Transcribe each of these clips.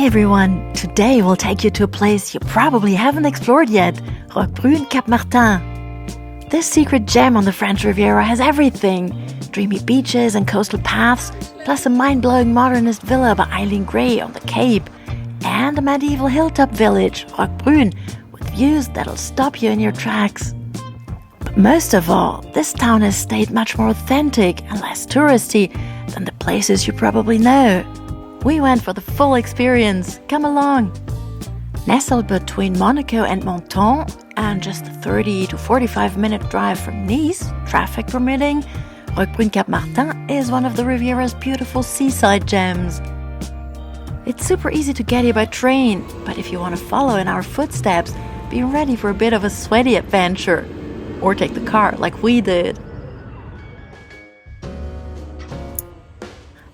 Hi everyone! Today we'll take you to a place you probably haven't explored yet, Roquebrune Cap Martin. This secret gem on the French Riviera has everything: dreamy beaches and coastal paths, plus a mind-blowing modernist villa by Eileen Gray on the Cape, and a medieval hilltop village, Roquebrune, with views that'll stop you in your tracks. But most of all, this town has stayed much more authentic and less touristy than the places you probably know. We went for the full experience. Come along! Nestled between Monaco and Menton, and just a 30 to 45 minute drive from Nice, traffic permitting, Roquebrune Cap Martin is one of the Riviera's beautiful seaside gems. It's super easy to get here by train, but if you want to follow in our footsteps, be ready for a bit of a sweaty adventure. Or take the car like we did.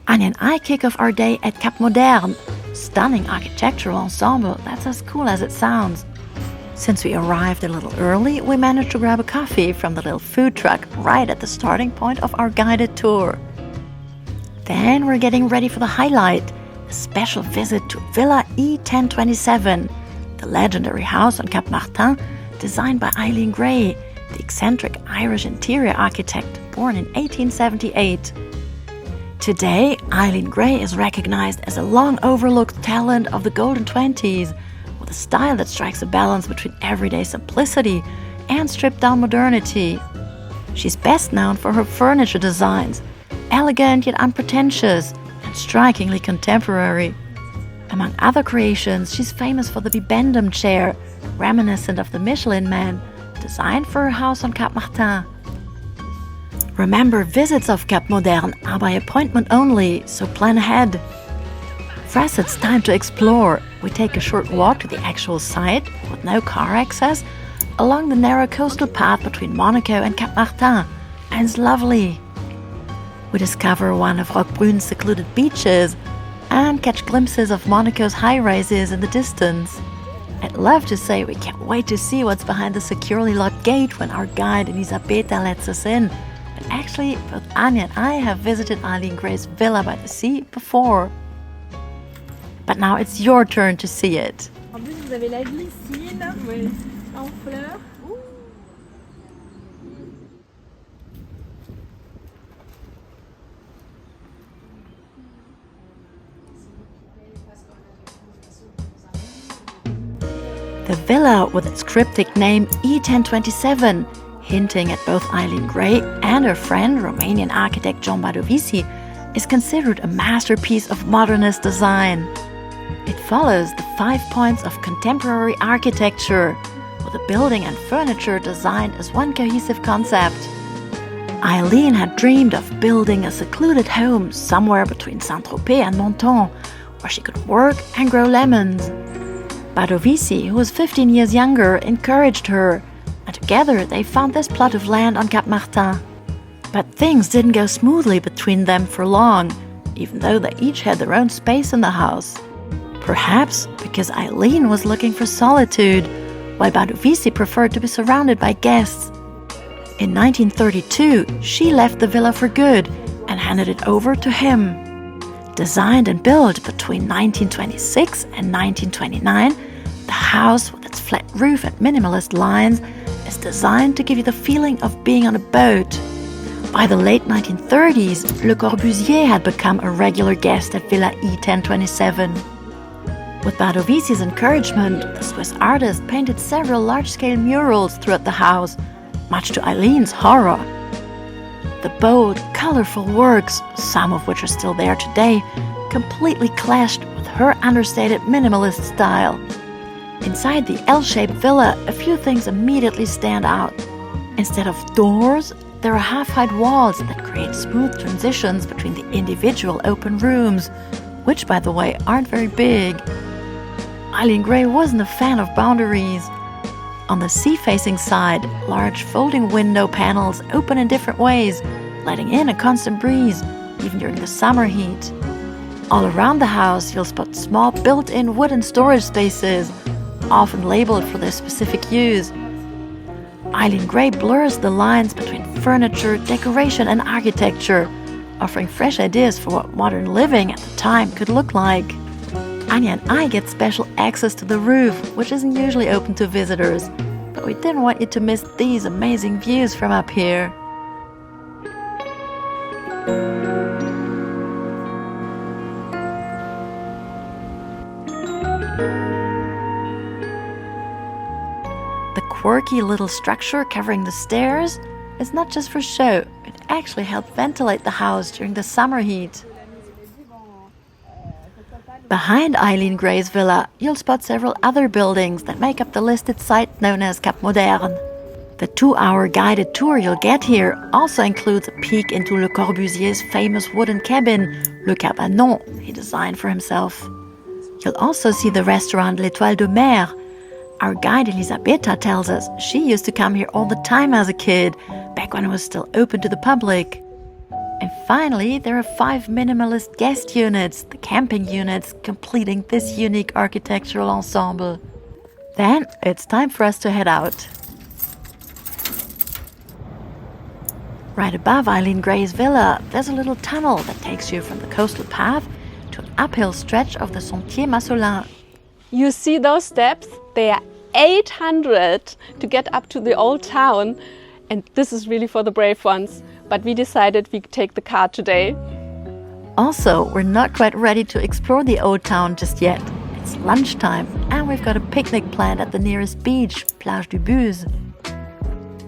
Anya and I kick off our day at Cap Modern, stunning architectural ensemble that's as cool as it sounds. Since we arrived a little early, we managed to grab a coffee from the little food truck right at the starting point of our guided tour. Then we're getting ready for the highlight, a special visit to Villa E1027, the legendary house on Cap Martin, designed by Eileen Gray, the eccentric Irish interior architect born in 1878. Today, Eileen Gray is recognized as a long-overlooked talent of the golden 20s, with a style that strikes a balance between everyday simplicity and stripped-down modernity. She's best known for her furniture designs, elegant yet unpretentious, and strikingly contemporary. Among other creations, she's famous for the Bibendum chair, reminiscent of the Michelin Man, designed for her house on Cap Martin. Remember, visits of Cap Modern are by appointment only, so plan ahead. For us, it's time to explore. We take a short walk to the actual site, with no car access, along the narrow coastal path between Monaco and Cap Martin, and it's lovely. We discover one of Roquebrune's secluded beaches and catch glimpses of Monaco's high-rises in the distance. I'd love to say we can't wait to see what's behind the securely locked gate when our guide Elisabetta lets us in. But actually, both Anya and I have visited Eileen Gray's villa by the sea before. But now it's your turn to see it. En plus, vous avez la glycine, en fleurs. The villa, with its cryptic name E1027, hinting at both Eileen Gray and her friend, Romanian architect John Badovici, is considered a masterpiece of modernist design. It follows the 5 points of contemporary architecture, with the building and furniture designed as one cohesive concept. Eileen had dreamed of building a secluded home somewhere between Saint-Tropez and Menton, where she could work and grow lemons. Badovici, who was 15 years younger, encouraged her, and together they found this plot of land on Cap Martin. But things didn't go smoothly between them for long, even though they each had their own space in the house. Perhaps because Eileen was looking for solitude, while Badovici preferred to be surrounded by guests. In 1932, she left the villa for good and handed it over to him. Designed and built between 1926 and 1929, the house, with its flat roof and minimalist lines, is designed to give you the feeling of being on a boat. By the late 1930s, Le Corbusier had become a regular guest at Villa E1027. With Badovici's encouragement, the Swiss artist painted several large-scale murals throughout the house, much to Eileen's horror. The bold, colorful works, some of which are still there today, completely clashed with her understated minimalist style. Inside the L-shaped villa, a few things immediately stand out. Instead of doors, there are half-height walls that create smooth transitions between the individual open rooms, which, by the way, aren't very big. Eileen Gray wasn't a fan of boundaries. On the sea-facing side, large folding window panels open in different ways, letting in a constant breeze, even during the summer heat. All around the house, you'll spot small built-in wooden storage spaces, often labeled for their specific use. Eileen Gray blurs the lines between furniture, decoration, and architecture, offering fresh ideas for what modern living at the time could look like. Anya and I get special access to the roof, which isn't usually open to visitors. But we didn't want you to miss these amazing views from up here. The quirky little structure covering the stairs is not just for show. It actually helped ventilate the house during the summer heat. Behind Eileen Gray's villa, you'll spot several other buildings that make up the listed site known as Cap Modern. The 2-hour guided tour you'll get here also includes a peek into Le Corbusier's famous wooden cabin, Le Cabanon, he designed for himself. You'll also see the restaurant L'Étoile de Mer. Our guide Elisabetta tells us she used to come here all the time as a kid, back when it was still open to the public. And finally, there are 5 minimalist guest units, the camping units, completing this unique architectural ensemble. Then it's time for us to head out. Right above Eileen Gray's villa, there's a little tunnel that takes you from the coastal path to an uphill stretch of the Sentier Massolin. You see those steps? They are 800 to get up to the old town. And this is really for the brave ones. But we decided we'd take the car today. Also, we're not quite ready to explore the old town just yet. It's lunchtime and we've got a picnic planned at the nearest beach, Plage du Buse.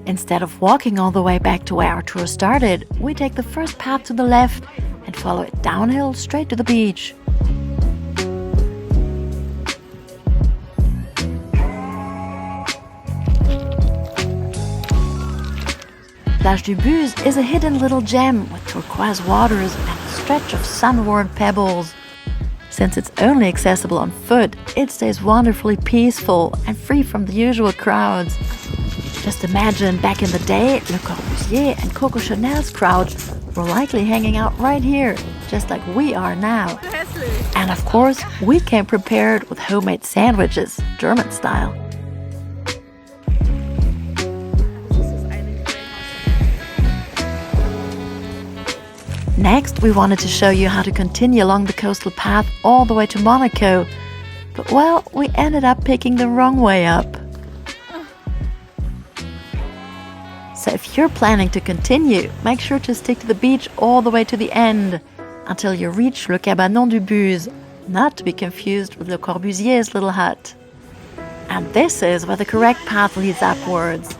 Instead of walking all the way back to where our tour started, we take the first path to the left and follow it downhill straight to the beach. Plage du Buse is a hidden little gem with turquoise waters and a stretch of sun-warmed pebbles. Since it's only accessible on foot, it stays wonderfully peaceful and free from the usual crowds. Just imagine back in the day, Le Corbusier and Coco Chanel's crowds were likely hanging out right here, just like we are now. And of course, we came prepared with homemade sandwiches, German style. Next, we wanted to show you how to continue along the coastal path all the way to Monaco. But well, we ended up picking the wrong way up. So if you're planning to continue, make sure to stick to the beach all the way to the end, until you reach Le Cabanon du Buse, not to be confused with Le Corbusier's little hut. And this is where the correct path leads upwards.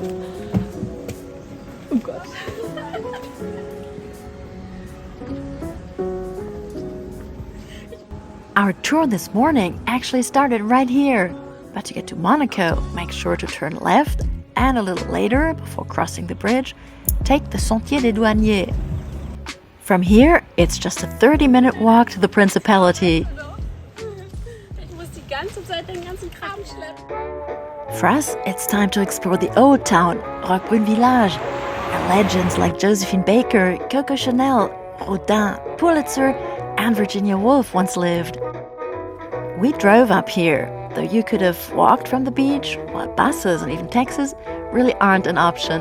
Oh Gott. Our tour this morning actually started right here. But to get to Monaco, make sure to turn left, and a little later, before crossing the bridge, take the Sentier des Douaniers. From here, it's just a 30-minute walk to the Principality. For us, it's time to explore the old town, Roquebrune village, where legends like Josephine Baker, Coco Chanel, Rodin, Pulitzer, and Virginia Woolf once lived. We drove up here, though you could have walked from the beach, while buses and even taxis really aren't an option.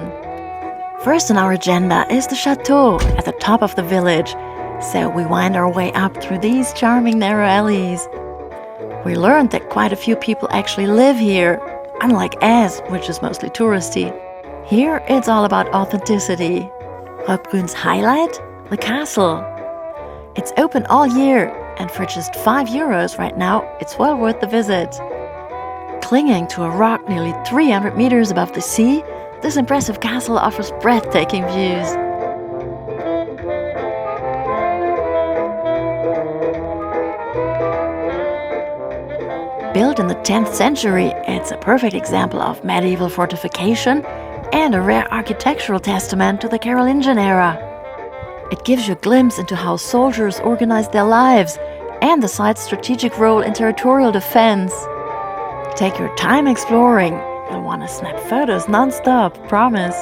First on our agenda is the chateau at the top of the village, so we wind our way up through these charming narrow alleys. We learned that quite a few people actually live here, unlike Aix, which is mostly touristy. Here, it's all about authenticity. Roquebrune's highlight? The castle. It's open all year, and for just €5 right now, it's well worth the visit. Clinging to a rock nearly 300 meters above the sea, this impressive castle offers breathtaking views. Built in the 10th century, it's a perfect example of medieval fortification and a rare architectural testament to the Carolingian era. It gives you a glimpse into how soldiers organized their lives and the site's strategic role in territorial defense. Take your time exploring. You'll want to snap photos non-stop, promise.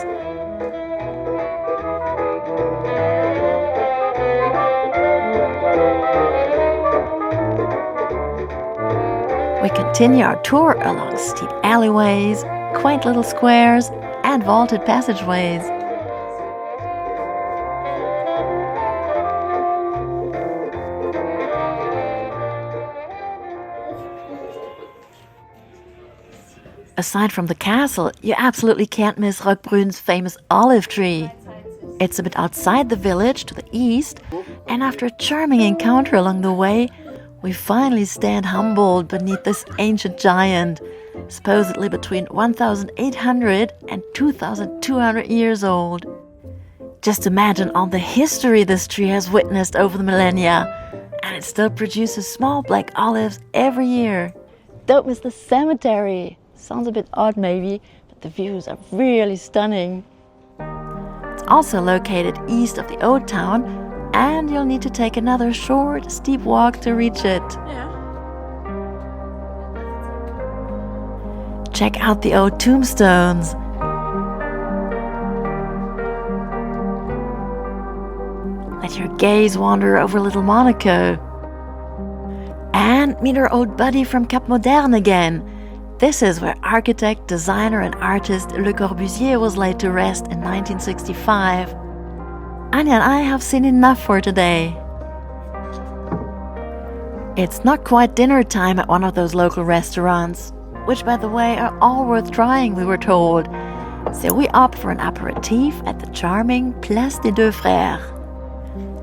We continue our tour along steep alleyways, quaint little squares, and vaulted passageways. Aside from the castle, you absolutely can't miss Roquebrune's famous olive tree. It's a bit outside the village to the east, and after a charming encounter along the way, we finally stand humbled beneath this ancient giant, supposedly between 1,800 and 2,200 years old. Just imagine all the history this tree has witnessed over the millennia, and it still produces small black olives every year. Don't miss the cemetery. Sounds a bit odd maybe, but the views are really stunning. It's also located east of the old town, and you'll need to take another short, steep walk to reach it. Yeah. Check out the old tombstones. Let your gaze wander over Little Monaco. And meet our old buddy from Cap Martin again. This is where architect, designer and artist Le Corbusier was laid to rest in 1965. Anya and I have seen enough for today. It's not quite dinner time at one of those local restaurants, which by the way are all worth trying, we were told. So we opt for an aperitif at the charming Place des Deux Frères.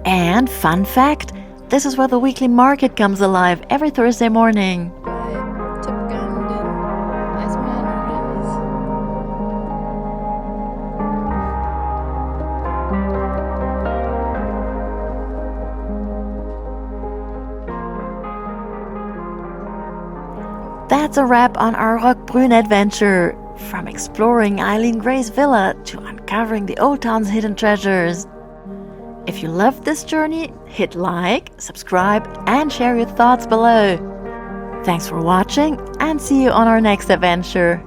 And fun fact, this is where the weekly market comes alive every Thursday morning. That's a wrap on our Roquebrune adventure, from exploring Eileen Gray's villa to uncovering the old town's hidden treasures. If you loved this journey, hit like, subscribe, and share your thoughts below. Thanks for watching, and see you on our next adventure.